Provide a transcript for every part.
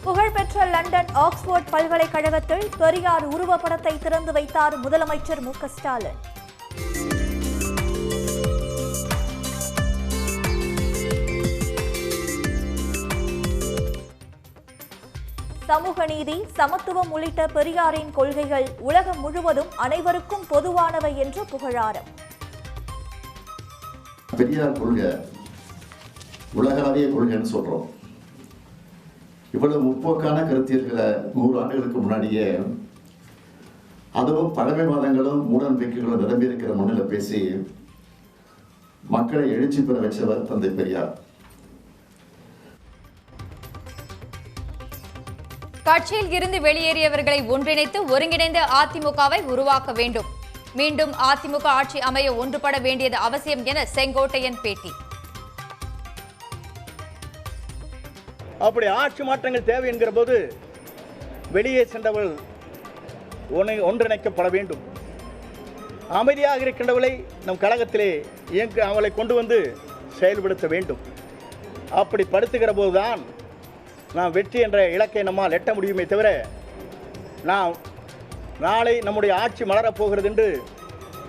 புகழ்பெற்ற London Oxford பல்கலைக்கழகத்தில் பெரியார் உருவப்படத்தை திறந்து வைத்தார் முதலமைச்சர் மு.க.ஸ்டாலின். சமூக நீதி, சமத்துவம் உள்ளிட்ட பெரியாரின் கொள்கைகள் உலகம் முழுவதும் அனைவருக்கும் பொதுவானவை என்று புகழாரம். பெரியார் கொள்கை உலகளாவிய கொள்கைன்னு சொல்றோம். இவ்வளவு முற்போக்கான கருத்தியல்களை 100 ஆண்டுகளுக்கு முன்னாடியே, அதுவும் பழமைவாதங்களும் மூட நம்பிக்கைகளும் நிரம்பி இருக்கிற மண்ணில் பேசி மக்களை எழுச்சி பெற வச்சவர் தந்தை பெரியார். கட்சியில் இருந்து வெளியேறியவர்களை ஒன்றிணைத்து ஒருங்கிணைந்த அதிமுகவை உருவாக்க வேண்டும். மீண்டும் அதிமுக ஆட்சி அமைய ஒன்றுபட வேண்டியது அவசியம் என செங்கோட்டையன் பேட்டி. அப்படி ஆட்சி மாற்றங்கள் தேவை என்கிற போது வெளியே சென்றவர்கள் ஒன்றிணைக்கப்பட வேண்டும். அமைதியாக இருக்கின்றவர்களை நம் கழகத்திலே அவளை கொண்டு வந்து செயல்படுத்த வேண்டும். அப்படி படுத்துகிற போதுதான் நாம் வெற்றி என்ற இலக்கை நம்மால் எட்ட முடியுமே தவிர, நாம் நாளை நம்முடைய ஆட்சி மலரப்போகிறது என்று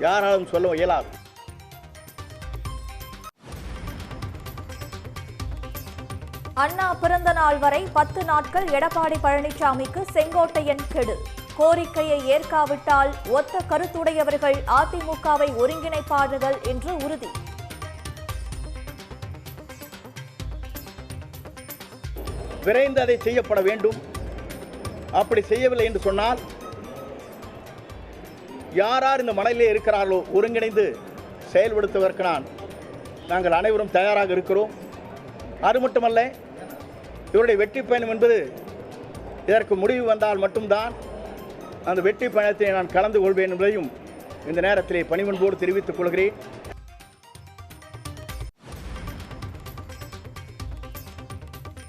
யாராலும் சொல்ல இயலாது. அண்ணா பிறந்த நாள் வரை 10 நாட்கள் எடப்பாடி பழனிசாமிக்கு செங்கோட்டையன் கெடு. கோரிக்கையை ஏற்காவிட்டால் ஒத்த கருத்துடையவர்கள் அதிமுகவை ஒருங்கிணைப்பார்கள் என்று உறுதி. விரைந்து அதை செய்யப்பட வேண்டும். அப்படி செய்யவில்லை என்று சொன்னால் யார் இந்த மனதிலே இருக்கிறார்களோ ஒருங்கிணைந்து செயல்படுத்துவதற்கு நாங்கள் அனைவரும் தயாராக இருக்கிறோம். அது மட்டுமல்ல, இவருடைய வெற்றி பயணம் என்பது இதற்கு முடிவு வந்தால் மட்டும்தான் அந்த வெற்றி பயணத்தை நான் கலந்து கொள்வேன் என்பதையும் இந்த நேரத்திலே பணிவன்போடு தெரிவித்துக் கொள்கிறேன்.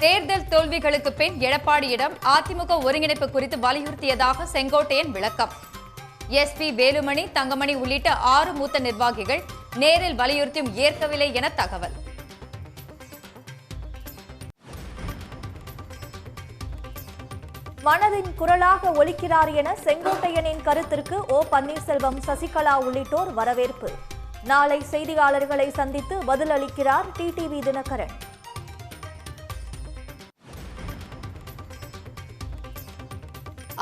தேர்தல் தோல்விகளுக்கு பின் எடப்பாடியிடம் அதிமுக ஒருங்கிணைப்பு குறித்து வலியுறுத்தியதாக செங்கோட்டையன் விளக்கம். எஸ்பி வேலுமணி, தங்கமணி உள்ளிட்ட 6 மூத்த நிர்வாகிகள் நேரில் வலியுறுத்தியும் ஏற்கவில்லை என தகவல். மனதின் குரலாக ஒலிக்கிறார் என செங்கோட்டையனின் கருத்திற்கு ஓ பன்னீர்செல்வம், சசிகலா உள்ளிட்டோர் வரவேற்பு. நாளை செய்தியாளர்களை சந்தித்து பதிலளிக்கிறார் டிடிவி தினகரன்.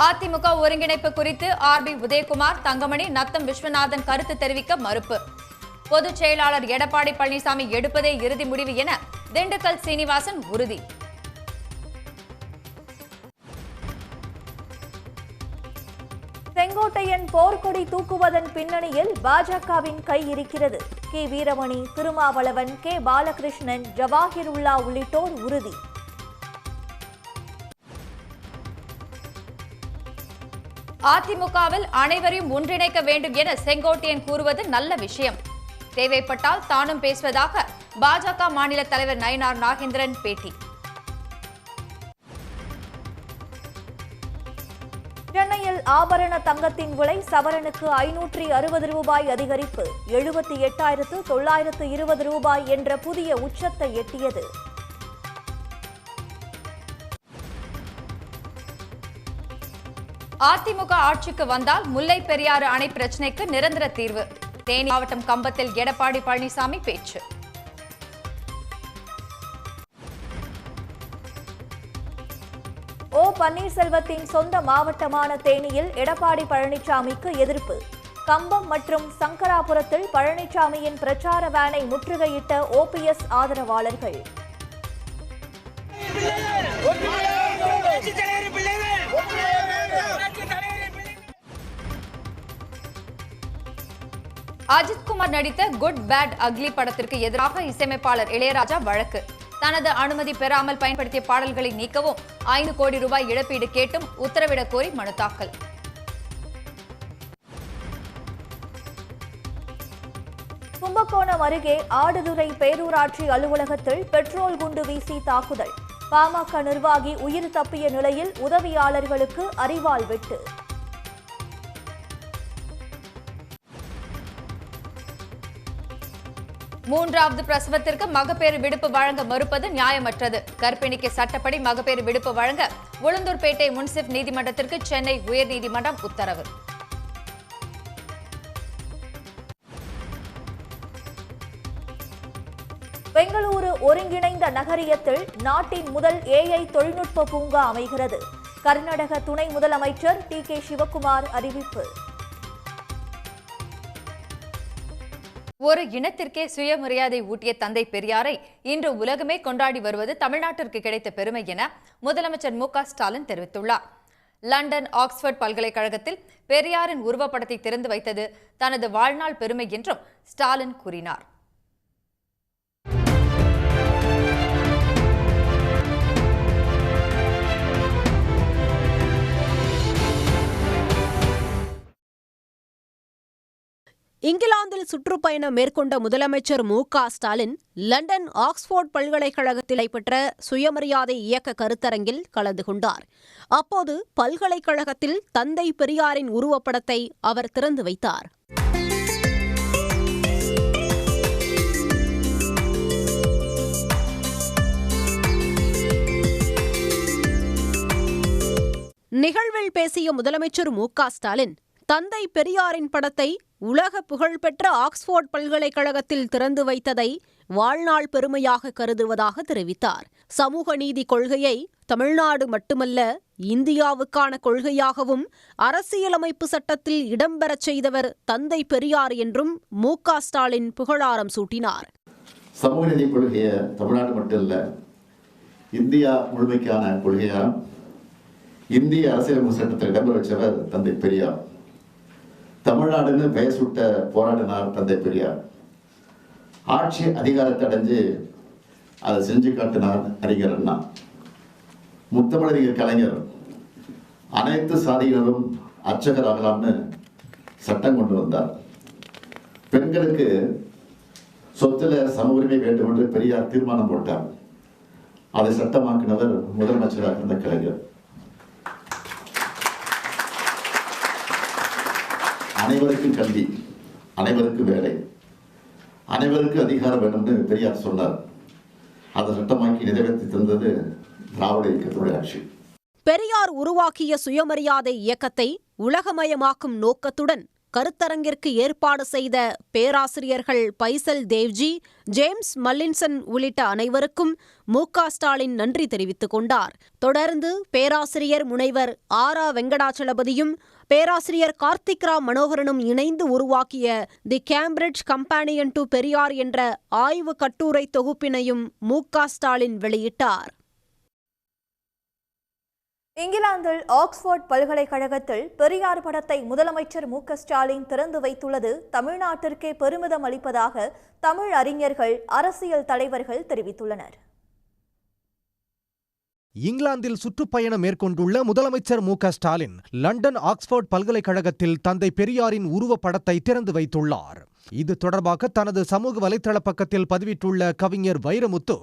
அதிமுக ஒருங்கிணைப்பு குறித்து ஆர்பி உதயகுமார், தங்கமணி, நத்தம் விஸ்வநாதன் கருத்து தெரிவிக்க மறுப்பு. பொதுச் செயலாளர் எடப்பாடி பழனிசாமி எடுப்பதே இறுதி முடிவு என திண்டுக்கல் சீனிவாசன் உறுதி. செங்கோட்டையன் போர்க்கொடி தூக்குவதன் பின்னணியில் பாஜகவின் கை இருக்கிறது. கே வீரமணி, திருமாவளவன், கே பாலகிருஷ்ணன், ஜவாஹிருல்லா உள்ளிட்டோர் உறுதி. அதிமுகவில் அனைவரையும் ஒன்றிணைக்க வேண்டும் என செங்கோட்டையன் கூறுவது நல்ல விஷயம். தேவைப்பட்டால் தானும் பேசுவதாக பாஜக மாநில தலைவர் நயினார் நாகேந்திரன் பேட்டி. சென்னையில் ஆபரண தங்கத்தின் விலை சவரனுக்கு 560 ரூபாய் அதிகரிப்பு. 78,920 ரூபாய் என்ற புதிய உச்சத்தை எட்டியது. அதிமுக ஆட்சிக்கு வந்தால் முல்லை பெரியாறு அணை பிரச்சினைக்கு நிரந்தர தீர்வு. தேனி மாவட்டம் கம்பத்தில் எடப்பாடி பழனிசாமி பேச்சு. ஓ பன்னீர்செல்வத்தின் சொந்த மாவட்டமான தேனியில் எடப்பாடி பழனிசாமிக்கு எதிர்ப்பு. கம்பம் மற்றும் சங்கராபுரத்தில் பழனிசாமியின் பிரச்சார வேனை முற்றுகையிட்ட ஓபிஎஸ் ஆதரவாளர்கள். அஜித்குமார் நடித்த குட் பேட் அக்லி படத்திற்கு எதிராக இசையமைப்பாளர் இளையராஜா வழக்கு. தனது அனுமதி பெறாமல் பயன்படுத்திய பாடல்களை நீக்கவும் 5 கோடி ரூபாய் இழப்பீடு கேட்டும் உத்தரவிடக் கோரி மனு தாக்கல். கும்பகோணம் அருகே ஆடுதுறை பேரூராட்சி அலுவலகத்தில் பெட்ரோல் குண்டு வீசி தாக்குதல். பாமக நிர்வாகி உயிர் தப்பிய நிலையில் உதவியாளர்களுக்கு அரிவாள் வெட்டு. மூன்றாவது பிரசவத்திற்கு மகப்பேறு விடுப்பு வழங்க மறுப்பது நியாயமற்றது. கர்ப்பிணிக்கு சட்டப்படி மகப்பேறு விடுப்பு வழங்க உளுந்தூர்பேட்டை முன்சிப் நீதிமன்றத்திற்கு சென்னை உயர்நீதிமன்றம் உத்தரவு. பெங்களூரு ஒருங்கிணைந்த நகரியத்தில் நாட்டின் முதல் AI தொழில்நுட்ப பூங்கா அமைகிறது. கர்நாடக துணை முதலமைச்சர் TK சிவக்குமார் அறிவிப்பு. ஒரு இனத்திற்கே சுயமரியாதை ஊட்டிய தந்தை பெரியாரை இன்று உலகமே கொண்டாடி வருவது தமிழ்நாட்டிற்கு கிடைத்த பெருமை என முதலமைச்சர் மு க ஸ்டாலின் தெரிவித்துள்ளார். லண்டன் ஆக்ஸ்போர்ட் பல்கலைக்கழகத்தில் பெரியாரின் உருவப்படத்தை திறந்து வைத்தது தனது வாழ்நாள் பெருமை என்றும் ஸ்டாலின் கூறினார். இங்கிலாந்தில் சுற்றுப்பயணம் மேற்கொண்ட முதலமைச்சர் மு க ஸ்டாலின் லண்டன் ஆக்ஸ்போர்ட் பல்கலைக்கழகத்தில் நடைபெற்ற சுயமரியாதை இயக்க கருத்தரங்கில் கலந்து கொண்டார். அப்போது பல்கலைக்கழகத்தில் தந்தை பெரியாரின் உருவப்படத்தை அவர் திறந்து வைத்தார். நிகழ்வில் பேசிய முதலமைச்சர் மு க ஸ்டாலின் தந்தை பெரியாரின் படத்தை உலக புகழ்பெற்ற ஆக்ஸ்போர்ட் பல்கலைக்கழகத்தில் திறந்து வைத்ததை வாழ்நாள் பெருமையாக கருதுவதாக தெரிவித்தார். சமூக நீதி கொள்கையை தமிழ்நாடு மட்டுமல்ல இந்தியாவுக்கான கொள்கையாகவும் அரசியலமைப்பு சட்டத்தில் இடம்பெறச் செய்தவர் தந்தை பெரியார் என்றும் மு க ஸ்டாலின் புகழாரம் சூட்டினார். சமூக நீதி கொள்கையை தமிழ்நாடு மட்டும் இல்ல இந்தியா முழுமைக்கான கொள்கையா இந்திய அரசியலமைப்பு சட்டத்தில் இடம்பெற வச்சவர் தந்தை பெரியார். தமிழ்நாடுன்னு பெயர் சுட்ட போராடினார் தந்தை பெரியார். ஆட்சி அதிகாரத்தை அடைஞ்சு அதை செஞ்சு காட்டினார் அறிஞர் அண்ணா. முத்தமிழறிஞர் கலைஞர் அனைத்து சாதியினரும் அர்ச்சகராகலாம்னு சட்டம் கொண்டு வந்தார். பெண்களுக்கு சொத்துல சம உரிமை வேண்டும் என்று பெரியார் தீர்மானம் போட்டார். அதை சட்டமாக்கினவர் முதலமைச்சராக இருந்த கலைஞர். அனைவருக்கும் கல்வி, அனைவருக்கும் வேலை, அனைவருக்கும் அதிகாரம் வேண்டும்னு பெரியார் சொன்னார். அதை சட்டமாக்கி நிறைவேற்றி தந்தது திராவிட இயக்கத்துடைய ஆட்சி. பெரியார் உருவாக்கிய சுயமரியாதை இயக்கத்தை உலகமயமாக்கும் நோக்கத்துடன் கருத்தரங்கிற்கு ஏற்பாடு செய்த பேராசிரியர்கள் பைசல் தேவ்ஜி, ஜேம்ஸ் மல்லின்சன் உள்ளிட்ட அனைவருக்கும் மு க ஸ்டாலின் நன்றி தெரிவித்துக் கொண்டார். தொடர்ந்து பேராசிரியர் முனைவர் ஆரா வெங்கடாச்சலபதியும் பேராசிரியர் கார்த்திக் ராம் மனோகரனும் இணைந்து உருவாக்கிய தி கேம்பிரிட்ஜ் கம்பானியன் டு பெரியார் என்ற ஆய்வு கட்டுரை தொகுப்பினையும் மு க ஸ்டாலின் வெளியிட்டார். இங்கிலாந்தில் ஆக்ஸ்போர்ட் பல்கலைக்கழகத்தில் பெரியார் படத்தை முதலமைச்சர் மு க ஸ்டாலின் திறந்து வைத்துள்ளது தமிழ்நாட்டிற்கே பெருமிதம் அளிப்பதாக தமிழ் அறிஞர்கள், அரசியல் தலைவர்கள் தெரிவித்துள்ளனர். இங்கிலாந்தில் சுற்றுப்பயணம் மேற்கொண்டுள்ள முதலமைச்சர் மு க ஸ்டாலின் லண்டன் ஆக்ஸ்போர்ட் பல்கலைக்கழகத்தில் தந்தை பெரியாரின் உருவப்படத்தை திறந்து வைத்துள்ளார். இது தொடர்பாக தனது சமூக வலைதள பக்கத்தில் பதிவிட்டுள்ள கவிஞர் வைரமுத்து,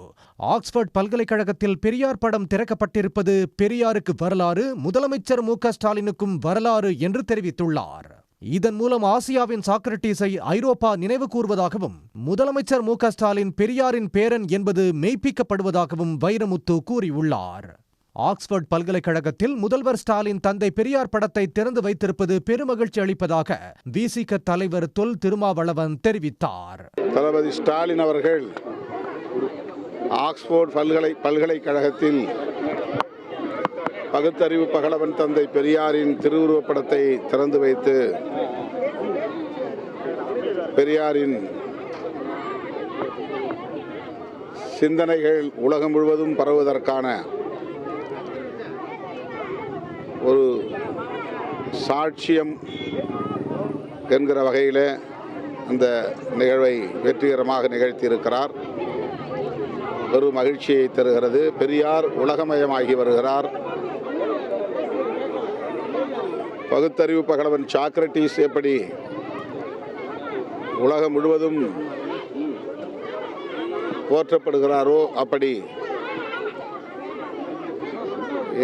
ஆக்ஸ்போர்ட் பல்கலைக்கழகத்தில் பெரியார் படம் திறக்கப்பட்டிருப்பது பெரியாருக்கு வரலாறு, முதலமைச்சர் மு க ஸ்டாலினுக்கும் வரலாறு என்று தெரிவித்துள்ளார். இதன் மூலம் ஆசியாவின் சாக்ரட்டிஸை ஐரோப்பா நினைவு கூர்வதாகவும் முதலமைச்சர் மு க ஸ்டாலின் பெரியாரின் பேரன் என்பது மெய்ப்பிக்கப்படுவதாகவும் வைரமுத்து கூறியுள்ளார். ஆக்ஸ்போர்ட் பல்கலைக்கழகத்தில் முதல்வர் ஸ்டாலின் தந்தை பெரியார் படத்தை திறந்து வைத்திருப்பது பெருமகிழ்ச்சி அளிப்பதாக விசிக தலைவர் தொல் திருமாவளவன் தெரிவித்தார். தளபதி ஸ்டாலின் அவர்கள் ஆக்ஸ்போர்ட் பல்கலைக்கழகத்தில் பகுத்தறிவு பகலவன் தந்தை பெரியாரின் திருவுருவப்படத்தை திறந்து வைத்து பெரியாரின் சிந்தனைகள் உலகம் முழுவதும் பரவுவதற்கான ஒரு சாட்சியம் என்கிற வகையில் அந்த நிகழ்வை வெற்றிகரமாக நிகழ்த்தியிருக்கிறார். ஒரு மகிழ்ச்சியை தருகிறது. பெரியார் உலகமயமாகி வருகிறார். பகுத்தறிவு பகலவன் சாக்ரட்டிஸ் எப்படி உலகம் முழுவதும் போற்றப்படுகிறாரோ அப்படி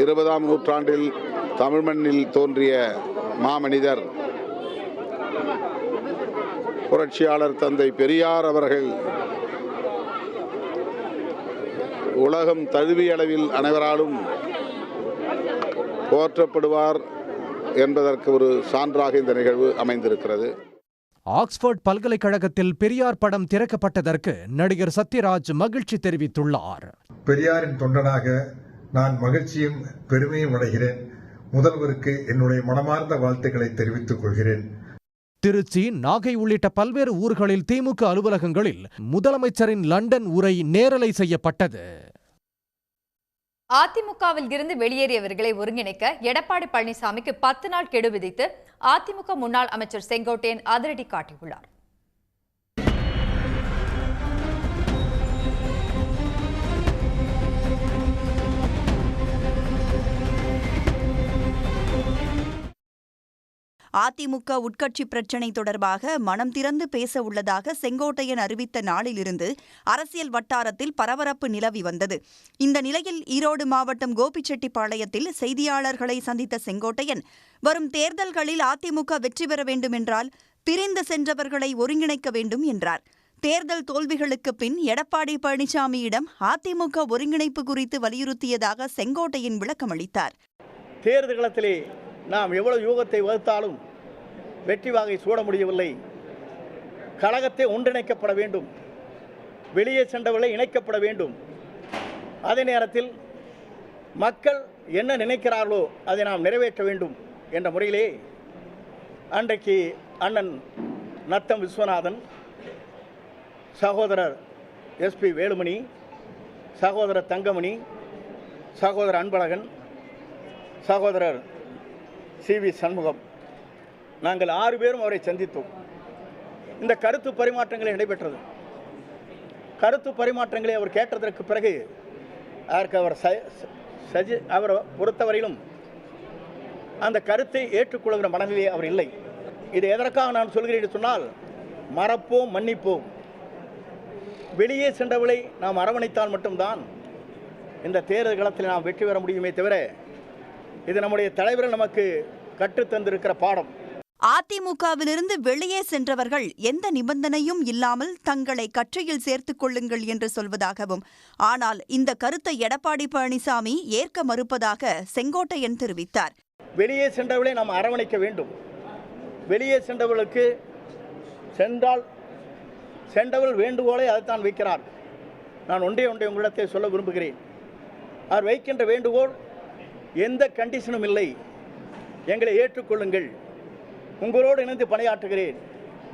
20ஆம் நூற்றாண்டில் தமிழ் மண்ணில் தோன்றிய மாமனிதர் புரட்சியாளர் தந்தை பெரியார் அவர்கள் உலகம் தழுவிய அளவில் அனைவராலும் போற்றப்படுவார் என்பதற்கு ஒரு சான்றாக இந்த நிகழ்வு அமைந்திருக்கிறது. ஆக்ஸ்போர்ட் பல்கலைக்கழகத்தில் பெரியார் படம் திறக்கப்பட்டதற்கு நடிகர் சத்யராஜ் மகிழ்ச்சி தெரிவித்துள்ளார். பெரியாரின் தொண்டனாக நான் மகிழ்ச்சியும் பெருமையும் அடைகிறேன். முதல்வருக்கு என்னுடைய மனமார்ந்த வாழ்த்துக்களை தெரிவித்துக் கொள்கிறேன். திருச்சி, நாகை உள்ளிட்ட பல்வேறு ஊர்களில் திமுக அலுவலகங்களில் முதலமைச்சரின் லண்டன் உரை நேரலை செய்யப்பட்டது. அதிமுகவில் இருந்து வெளியேறியவர்களை ஒருங்கிணைக்க எடப்பாடி பழனிசாமிக்கு 10 நாள் கெடு விதித்து அதிமுக முன்னாள் அமைச்சர் செங்கோட்டையன் அதிரடி காட்டியுள்ளார். அதிமுக உட்கட்சி பிரச்சினை தொடர்பாக மனம் திறந்து பேச உள்ளதாக செங்கோட்டையன் அறிவித்த நாளிலிருந்து அரசியல் வட்டாரத்தில் பரபரப்பு நிலவி வந்தது. இந்த நிலையில் ஈரோடு மாவட்டம் கோபிச்செட்டிப்பாளையத்தில் செய்தியாளர்களை சந்தித்த செங்கோட்டையன், வரும் தேர்தல்களில் அதிமுக வெற்றி பெற வேண்டுமென்றால் பிரிந்து சென்றவர்களை ஒருங்கிணைக்க வேண்டும் என்றார். தேர்தல் தோல்விகளுக்கு பின் எடப்பாடி பழனிசாமியிடம் அதிமுக ஒருங்கிணைப்பு குறித்து வலியுறுத்தியதாக செங்கோட்டையன் விளக்கமளித்தார். தேர்தல்களத்திலே நாம் எவ்வளவு யூகத்தை வகுத்தாலும் வெற்றி வாகை சூட முடியவில்லை. கழகத்தை ஒன்றிணைக்கப்பட வேண்டும், வெளியே சென்றவர்களை இணைக்கப்பட வேண்டும். அதே நேரத்தில் மக்கள் என்ன நினைக்கிறார்களோ அதை நாம் நிறைவேற்ற வேண்டும் என்ற முறையிலே அன்றைக்கு அண்ணன் நத்தம் விஸ்வநாதன், சகோதரர் எஸ்பி வேலுமணி, சகோதரர் தங்கமணி, சகோதரர் அன்பழகன், சகோதரர் சி.வி. சண்முகம், நாங்கள் 6 பேரும் அவரை சந்தித்தோம். இந்த கருத்து பரிமாற்றங்களை நடைபெற்றது. கருத்து பரிமாற்றங்களை அவர் கேட்டதற்கு பிறகு அதற்கு அவரை பொறுத்தவரையிலும் அந்த கருத்தை ஏற்றுக்கொள்கிற மனநிலையே அவர் இல்லை. இது எதற்காக நான் சொல்கிறேன் என்று சொன்னால், மறப்போம், மன்னிப்போம். வெளியே சென்றவர்களை நாம் அரவணைத்தால் மட்டும்தான் இந்த தேர்தல் களத்தில் நாம் வெற்றி பெற முடியுமே தவிர, இது நம்முடைய தலைவர்கள் நமக்கு கற்றுத்தந்திருக்கிற பாடம். அதிமுகவிலிருந்து வெளியே சென்றவர்கள் எந்த நிபந்தனையும் இல்லாமல் தங்களை கட்சியில் சேர்த்துக் கொள்ளுங்கள் என்று சொல்வதாகவும், ஆனால் இந்த கருத்தை எடப்பாடி பழனிசாமி ஏற்க மறுப்பதாக செங்கோட்டையன் தெரிவித்தார். வெளியே சென்றவர்களை நாம் அரவணைக்க வேண்டும். வெளியே சென்றவர்களுக்கு சென்றவர்கள் வேண்டுகோளை அதைத்தான் வைக்கிறார். நான் ஒன்றே உங்களிடத்தை சொல்ல விரும்புகிறேன். அவர் வைக்கின்ற வேண்டுகோள் எந்த கண்டிஷனும் இல்லை. எங்களை ஏற்றுக்கொள்ளுங்கள், உங்களோடு இணைந்து பணியாற்றுகிறேன்,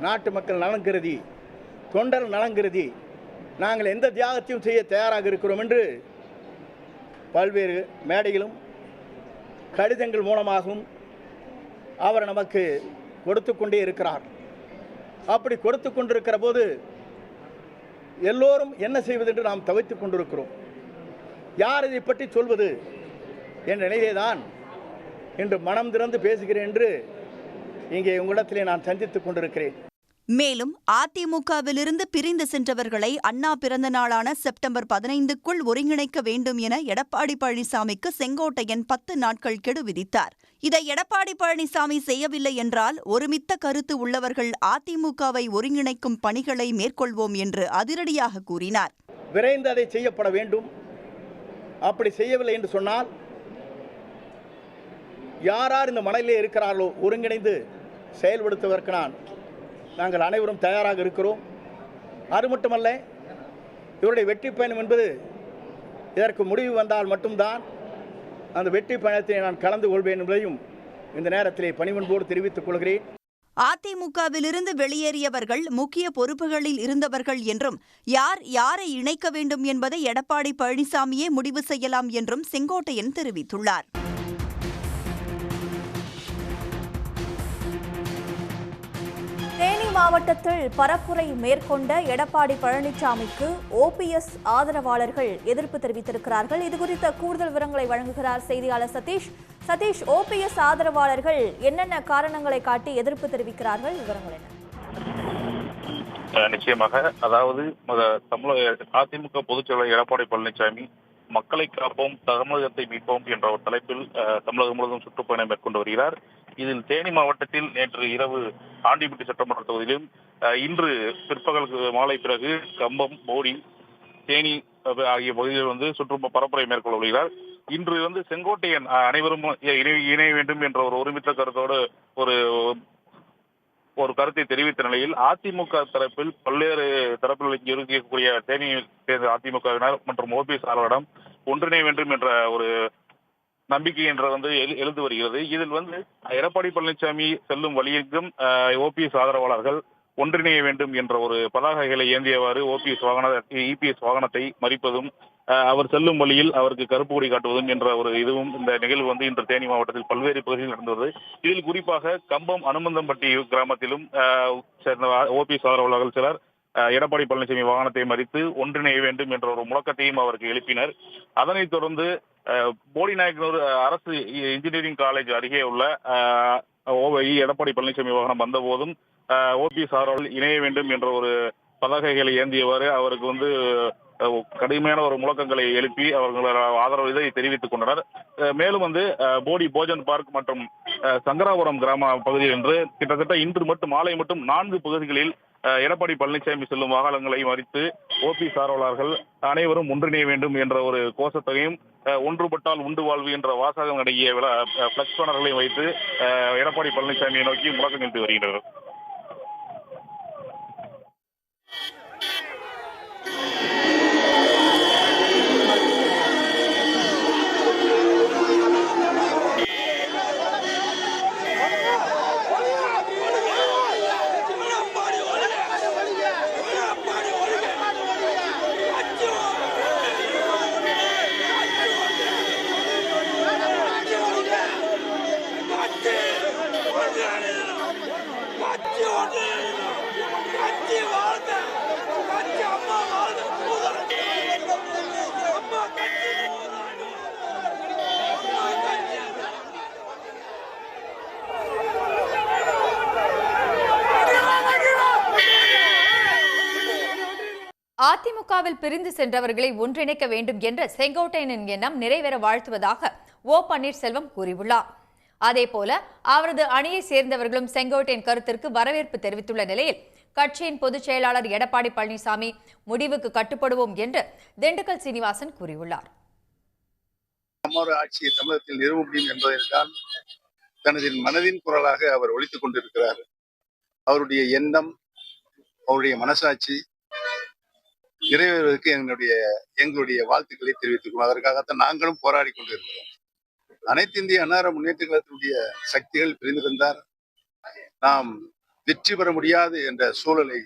நாட்டு மக்கள் நலன் கருதி, தொண்டர் நலன் கருதி நாங்கள் எந்த தியாகத்தையும் செய்ய தயாராக இருக்கிறோம் என்று பல்வேறு மேடைகளும் கடிதங்கள் மூலமாகவும் அவர் நமக்கு கொடுத்து கொண்டே இருக்கிறார். அப்படி கொடுத்து கொண்டிருக்கிற போது எல்லோரும் என்ன செய்வது என்று நாம் தவித்துக் கொண்டிருக்கிறோம். யார் இதை பற்றி சொல்வது என்ற நிலையிலேதான் இன்று மனம் திறந்து பேசுகிறேன் என்று இங்கே உங்களிடத்திலே நான் சந்தித்துக் கொண்டிருக்கிறேன். மேலும் அதிமுகவிலிருந்து பிரிந்து சென்றவர்களை அண்ணா பிறந்த நாளான செப்டம்பர் 15க்குள் ஒருங்கிணைக்க வேண்டும் என எடப்பாடி பழனிசாமிக்கு செங்கோட்டையன் 10 நாட்கள் கெடு விதித்தார். இதை எடப்பாடி பழனிசாமி செய்யவில்லை என்றால் ஒருமித்த கருத்து உள்ளவர்கள் அதிமுகவை ஒருங்கிணைக்கும் பணிகளை மேற்கொள்வோம் என்று அதிரடியாக கூறினார். விரைந்து அதை செய்யப்பட வேண்டும். அப்படி செய்யவில்லை என்று சொன்னால் யார் இந்த மலையிலே இருக்கிறார்களோ ஒருங்கிணைந்து செயல்படுத்துவதற்கு நாங்கள் அனைவரும் தயாராக இருக்கிறோம். அது மட்டுமல்ல, இவருடைய வெற்றி பயணம் என்பது இதற்கு முடிவு வந்தால் மட்டும்தான் அந்த வெற்றி பயணத்தை நான் கலந்து கொள்வேன் என்பதையும் இந்த நேரத்திலே பணிவன்போடு தெரிவித்துக் கொள்கிறேன். அதிமுகவிலிருந்து வெளியேறியவர்கள் முக்கிய பொறுப்புகளில் இருந்தவர்கள் என்றும் யாரை இணைக்க வேண்டும் என்பதை எடப்பாடி பழனிசாமியே முடிவு செய்யலாம் என்றும் செங்கோட்டையன் தெரிவித்துள்ளார். தேனி மாவட்டத்தில் பரப்புரை மேற்கொண்ட எடப்பாடி பழனிசாமிக்கு ஓபிஎஸ் ஆதரவாளர்கள் எதிர்ப்பு தெரிவித்திருக்கிறார்கள். இதுகுறித்த கூடுதல் விவரங்களை வழங்குகிறார் செய்தியாளர் சதீஷ். சதீஷ், ஓபிஎஸ் ஆதரவாளர்கள் என்னென்ன காரணங்களை காட்டி எதிர்ப்பு தெரிவிக்கிறார்கள்? விவரங்கள் என்ன? நிச்சயமாக, அதாவது அதிமுக பொதுச் செயலாளர் எடப்பாடி பழனிசாமி மக்களை காப்போம், தமிழகத்தை மீட்போம் என்ற ஒரு தலைப்பில் தமிழகம் முழுவதும் சுற்றுப்பயணம் மேற்கொண்டு வருகிறார். இதில் தேனி மாவட்டத்தில் நேற்று இரவு ஆண்டிப்பட்டி சட்டமன்ற தொகுதியிலும் இன்று பிற்பகலுக்கு மாலை பிறகு கம்பம், போடி, தேனி ஆகிய பகுதிகளில் பரப்புரை மேற்கொள்ள வருகிறார். இன்று செங்கோட்டையன் அனைவரும் இணைய வேண்டும் என்ற ஒரு ஒருமித்த கருத்தோடு ஒரு கருத்தை தெரிவித்த நிலையில் அதிமுக தரப்பில் பல்வேறு தரப்பில் இருக்கக்கூடிய தேனி அதிமுகவினர் மற்றும் ஓபிஎஸ் ஆர்வலிடம் ஒன்றிணைய வேண்டும் என்ற ஒரு நம்பிக்கை என்ற எழுந்து வருகிறது. இதில் எடப்பாடி பழனிசாமி செல்லும் வழியெங்கும் ஓபிஎஸ் ஆதரவாளர்கள் ஒன்றிணைய வேண்டும் என்ற ஒரு பதாகைகளை ஏந்தியவாறு இபிஎஸ் வாகனத்தை மறிப்பதும் அவர் செல்லும் வழியில் அவருக்கு கருப்பு கொடி காட்டுவதும் என்ற ஒரு இதுவும் இந்த நிகழ்வு இன்று தேனி மாவட்டத்தில் பல்வேறு பகுதிகளில் நடந்தது. இதில் குறிப்பாக கம்பம் அனுமந்தம்பட்டி கிராமத்திலும் சேர்ந்த ஓபிஎஸ் ஆதரவாளர்கள் சிலர் எடப்பாடி பழனிசாமி வாகனத்தை மறித்து ஒன்றிணைய வேண்டும் என்ற ஒரு முழக்கத்தையும் அவருக்கு எழுப்பினர். அதனைத் தொடர்ந்து போடிநாயக்கனூர் அரசு இன்ஜினியரிங் காலேஜ் அருகே உள்ள எடப்பாடி பழனிசாமி வாகனம் வந்த போதும் ஓபிஎஸ் ஆதரவாளர்கள் இணைய வேண்டும் என்ற ஒரு பதாகைகளை ஏந்தியவாறு அவருக்கு கடுமையான ஒரு முழக்கங்களை எழுப்பி அவர்களோட ஆதரவு இதை தெரிவித்துக் கொண்டனர். மேலும் போடி போஜன் பார்க் மற்றும் சங்கராபுரம் கிராம பகுதியில் என்று கிட்டத்தட்ட இன்று மட்டும் மாலை மட்டும் 4 பகுதிகளில் எடப்பாடி பழனிசாமி செல்லும் வாகனங்களை மறித்து ஓபிஎஸ் ஆதரவாளர்கள் அனைவரும் ஒன்றிணைய வேண்டும் என்ற ஒரு கோஷத்தையும் ஒன்றுபட்டால் உண்டு வாழ்வு என்ற வாசகம் அடங்கிய பிளக்ஸ் பேனர்களை வைத்து எடப்பாடி பழனிசாமியை நோக்கி முழக்கம் எழுப்பி வருகின்றனர். அதிமுகவில் பிரிந்து சென்றவர்களை ஒன்றிணைக்க வேண்டும் என்ற செங்கோட்டையனின் எண்ணம் நிறைவேற வாழ்த்துவதாக ஓ பன்னீர்செல்வம் கூறியுள்ளார். அதேபோல அவரது அணியை சேர்ந்தவர்களும் செங்கோட்டையன் கருத்திற்கு வரவேற்பு தெரிவித்துள்ள நிலையில் கட்சியின் பொதுச் செயலாளர் எடப்பாடி பழனிசாமி முடிவுக்கு கட்டுப்படுவோம் என்று திண்டுக்கல் சீனிவாசன் கூறியுள்ளார். ஆட்சியை தமிழகத்தில் நிறுவ முடியும் என்பதற்கான தனது மனதின் குரலாக அவர் ஒலித்துக் கொண்டிருக்கிறார். அவருடைய எண்ணம், அவருடைய மனசாட்சி நிறைவேறுவதற்கு எங்களுடைய வாழ்த்துக்களை தெரிவித்துக் அதற்காகத்தான் நாங்களும் போராடி கொண்டிருக்கிறோம். அனைத்து இந்திய அன்னார முன்னேற்ற கழகத்தினுடைய சக்திகள் பிரிந்திருந்தார் நாம் வெற்றி பெற முடியாது என்ற சூழலை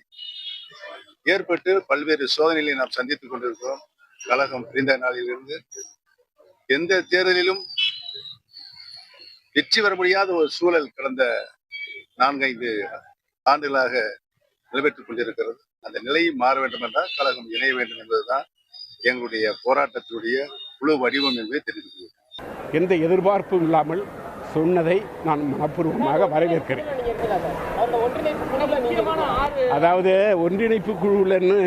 ஏற்பட்டு பல்வேறு சோதனைகளை நாம் சந்தித்துக் கொண்டிருக்கிறோம். கழகம் பிரிந்த நாளிலிருந்து எந்த தேர்தலிலும் வெற்றி பெற முடியாத ஒரு சூழல் கடந்த 4-5 ஆண்டுகளாக நடைபெற்றுக் கொண்டிருக்கிறது. அந்த நிலையை மாற வேண்டும் என்றால் கழகம் இணைய வேண்டும் என்பதுதான் எங்களுடைய போராட்டத்தினுடைய முழு வடிவம் என்பதை தெரிவித்துள்ளது. எந்த எதிர்பார்ப்பும் இல்லாமல் சொன்னதை நான் மனப்பூர்வமாக வரவேற்கிறேன். அதாவது ஒன்றிணைப்பு குழுவில்னு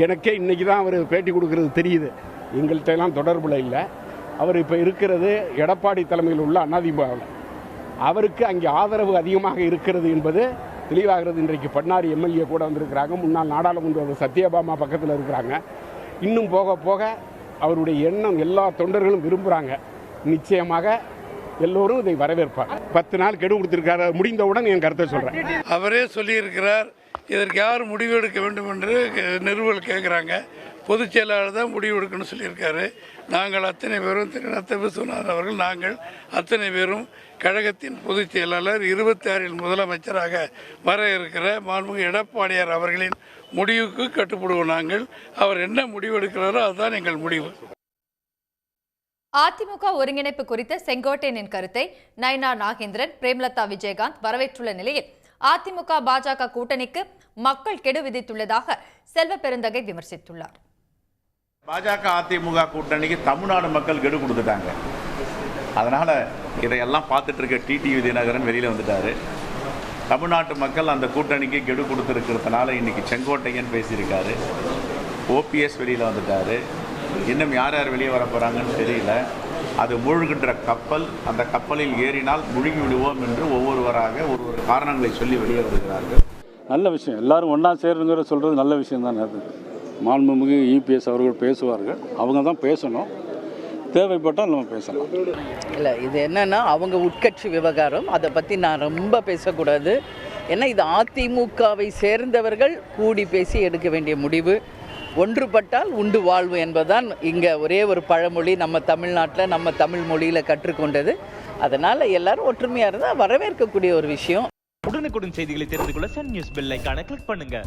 எனக்கே இன்னைக்கு தான் அவர் பேட்டி கொடுக்கறது தெரியுது. எங்கள்கிட்ட எல்லாம் தொடர்புல இல்லை. அவர் இப்போ இருக்கிறது எடப்பாடி தலைமையில் உள்ள அதிமுகவில். அவருக்கு அங்கே ஆதரவு அதிகமாக இருக்கிறது என்பது தெளிவாகிறது. இன்றைக்கு பன்னாரி எம்எல்ஏ கூட வந்திருக்கிறாங்க. முன்னாள் நாடாளுமன்ற சத்யபாமா பக்கத்தில் இருக்கிறாங்க. இன்னும் போக போக அவருடைய எண்ணம் எல்லா தொண்டர்களும் விரும்புகிறாங்க. நிச்சயமாக எல்லோரும் இதை வரவேற்பார். 10 நாள் கெடு கொடுத்திருக்காரு. முடிந்தவுடன் என் கருத்தை சொல்கிறேன். அவரே சொல்லியிருக்கிறார், இதற்கு யார் முடிவு எடுக்க வேண்டும் என்று நிறுவல் கேட்குறாங்க. பொதுச் செயலாளர் தான் முடிவு எடுக்கணும்னு சொல்லியிருக்காரு. நாங்கள் அத்தனை பேரும் திரு நத்த விஸ்வநாதன் அவர்கள் நாங்கள் அத்தனை பேரும் கழகத்தின் பொதுச் செயலாளர் 26இல் முதலமைச்சராக வர இருக்கிற மாண்புமிகு எடப்பாடியார் அவர்களின் முடிவுக்கு கட்டுப்படுவோம். நாங்கள் அவர் என்ன முடிவு எடுக்கிறாரோ அதுதான் எங்கள் முடிவு. அதிமுக ஒருங்கிணைப்பு குறித்த செங்கோட்டையனின் கருத்தை நயினா நாகேந்திரன், பிரேமலதா விஜயகாந்த் வரவேற்றுள்ள நிலையில் அதிமுக பாஜக கூட்டணிக்கு மக்கள் கெடு விதித்துள்ளதாக செல்வ பெருந்தகை விமர்சித்துள்ளார். பாஜக அதிமுக கூட்டணிக்கு தமிழ்நாடு மக்கள் கெடு கொடுத்துட்டாங்க. அதனால இதையெல்லாம் பார்த்துட்டு இருக்க டிடிவி தினகரன் வெளியில வந்துட்டாரு. தமிழ்நாட்டு மக்கள் அந்த கூட்டணிக்கு கெடு கொடுத்துருக்கிறதுனால இன்னைக்கு செங்கோட்டையன் பேசியிருக்காரு. ஓபிஎஸ் வெளியில வந்துட்டாரு. இன்னும் யார் யார் வெளியே வர போறாங்கன்னு தெரியல. அது மூழ்கின்ற கப்பல், அந்த கப்பலில் ஏறினால் முழுகி விடுவோம் என்று ஒவ்வொருவராக ஒரு காரணங்களை சொல்லி வெளியே வருகிறார்கள். நல்ல விஷயம். எல்லாரும் ஒன்றா சேருங்கிற சொல்கிறது நல்ல விஷயம் தானே. அது மாண்புமிகு இபிஎஸ் அவர்கள் பேசுவார்கள், அவங்க தான் பேசணும், தேவைப்பட்டால் நம்ம பேசலாம். இல்லை, இது என்னென்னா அவங்க உட்கட்சி விவகாரம், அதை பற்றி நான் ரொம்ப பேசக்கூடாது. ஏன்னா இது அதிமுகவை சேர்ந்தவர்கள் கூடி பேசி எடுக்க வேண்டிய முடிவு. ஒன்றுபட்டால் உண்டு வாழ்வு என்பதுதான் இங்கே ஒரே ஒரு பழமொழி நம்ம தமிழ்நாட்டில் நம்ம தமிழ் மொழியில் கற்றுக்கொண்டது. அதனால் எல்லாரும் ஒற்றுமையாக இருந்தால் வரவேற்கக்கூடிய ஒரு விஷயம். உடனுக்குடன் செய்திகளை தெரிந்து கொள்ள சன் நியூஸ் பெல் ஐகானை கிளிக் பண்ணுங்க.